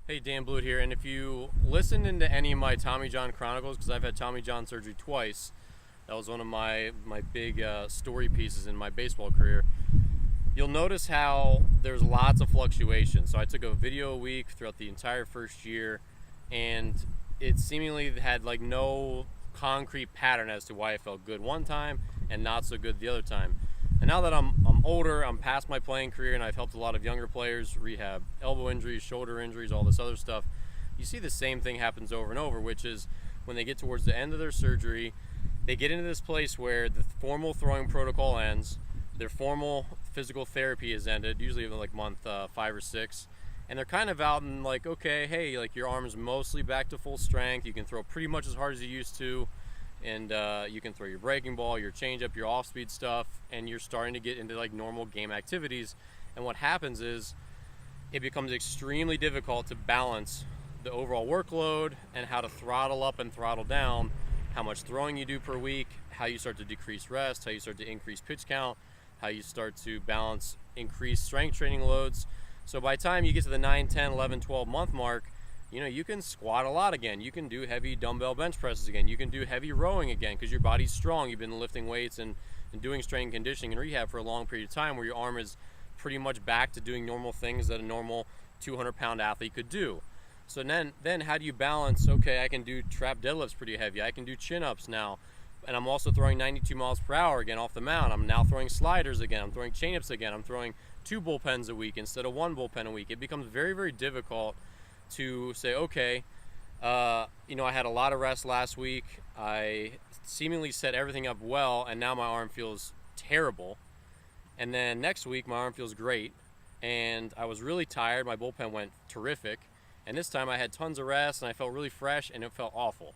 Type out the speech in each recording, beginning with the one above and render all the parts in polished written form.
Hey, Dan Blewett here, and if you listen into any of my Tommy John Chronicles, because I've had Tommy John surgery twice, that was one of my big story pieces in my baseball career, you'll notice how there's lots of fluctuation. So I took a video a week throughout the entire first year, and it seemingly had like no concrete pattern as to why I felt good one time and not so good the other time. And now that I'm older, I'm past my playing career, and I've helped a lot of younger players rehab elbow injuries, shoulder injuries, all this other stuff, you see the same thing happens over and over, which is when they get towards the end of their surgery, they get into this place where the formal throwing protocol ends, their formal physical therapy is ended, usually like month 5 or 6, and they're kind of out and like, okay, hey, like your arm's mostly back to full strength, you can throw pretty much as hard as you used to, and you can throw your breaking ball, your changeup, your off-speed stuff, and you're starting to get into like normal game activities. And what happens is it becomes extremely difficult to balance the overall workload and how to throttle up and throttle down, how much throwing you do per week, how you start to decrease rest, how you start to increase pitch count, how you start to balance increased strength training loads. So by the time you get to the 9, 10, 11, 12 month mark, you know, you can squat a lot again. You can do heavy dumbbell bench presses again. You can do heavy rowing again because your body's strong. You've been lifting weights and doing strength and conditioning and rehab for a long period of time where your arm is pretty much back to doing normal things that a normal 200-pound athlete could do. So then how do you balance, okay, I can do trap deadlifts pretty heavy. I can do chin-ups now. And I'm also throwing 92 miles per hour again off the mound. I'm now throwing sliders again. I'm throwing chain-ups again. I'm throwing 2 bullpens a week instead of 1 bullpen a week. It becomes very, very difficult to say, okay, you know, I had a lot of rest last week. I seemingly set everything up well, and now my arm feels terrible. And then next week, my arm feels great, and I was really tired. My bullpen went terrific, and this time I had tons of rest, and I felt really fresh, and it felt awful.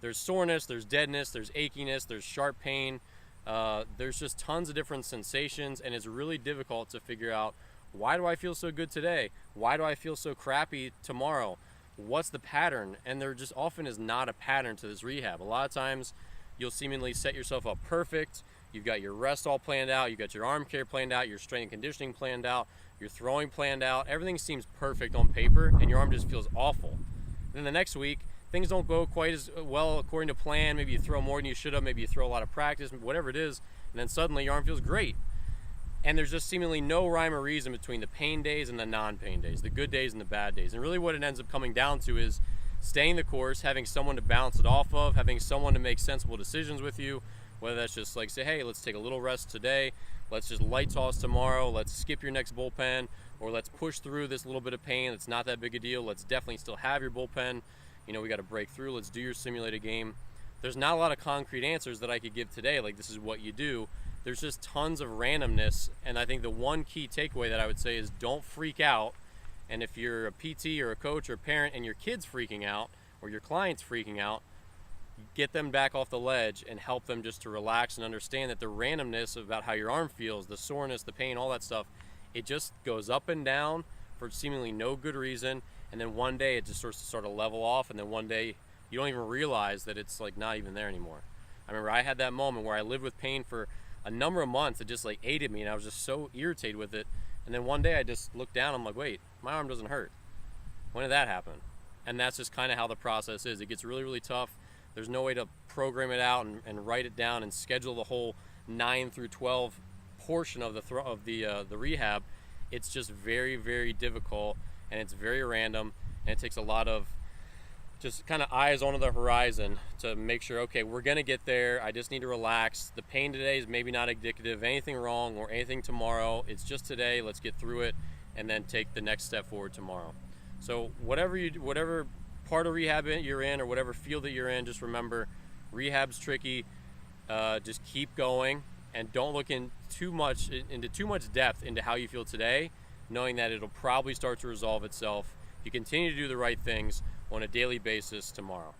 There's soreness, there's deadness, there's achiness, there's sharp pain. There's just tons of different sensations, and it's really difficult to figure out, why do I feel so good today? Why do I feel so crappy tomorrow? What's the pattern? And there just often is not a pattern to this rehab. A lot of times you'll seemingly set yourself up perfect. You've got your rest all planned out. You've got your arm care planned out, your strength and conditioning planned out, your throwing planned out. Everything seems perfect on paper, and your arm just feels awful. Then the next week, things don't go quite as well according to plan. Maybe you throw more than you should have. Maybe you throw a lot of practice, whatever it is. And then suddenly your arm feels great. And there's just seemingly no rhyme or reason between the pain days and the non-pain days, the good days and the bad days. And really what it ends up coming down to is staying the course, having someone to bounce it off of, having someone to make sensible decisions with you, whether that's just like say, hey, let's take a little rest today, let's just light toss tomorrow, let's skip your next bullpen, or let's push through this little bit of pain. It's not that big a deal. Let's definitely still have your bullpen. You know, we got to break through. Let's do your simulated game. There's not a lot of concrete answers that I could give today, like this is what you do. There's just tons of randomness, and I think the one key takeaway that I would say is don't freak out. And if you're a PT or a coach or a parent and your kid's freaking out or your client's freaking out, get them back off the ledge and help them just to relax and understand that the randomness about how your arm feels, the soreness, the pain, all that stuff, it just goes up and down for seemingly no good reason. And then one day it just starts to sort of level off, and then one day you don't even realize that it's like not even there anymore. I remember I had that moment where I lived with pain for a number of months. It just like ate at me, and I was just so irritated with it. And then one day I just looked down, I'm like, wait, my arm doesn't hurt. When did that happen? And that's just kind of how the process is. It gets really, really tough. There's no way to program it out and write it down and schedule the whole 9 through 12 portion of the rehab. It's just very, very difficult, and it's very random, and it takes a lot of just kind of eyes onto the horizon to make sure, okay, we're going to get there. I just need to relax. The pain today is maybe not indicative of anything wrong or anything tomorrow. It's just today. Let's get through it and then take the next step forward tomorrow. So whatever part of rehab you're in or whatever field that you're in, just remember rehab's tricky. Just keep going and don't look into too much depth into how you feel today, knowing that it'll probably start to resolve itself. You continue to do the right things on a daily basis tomorrow.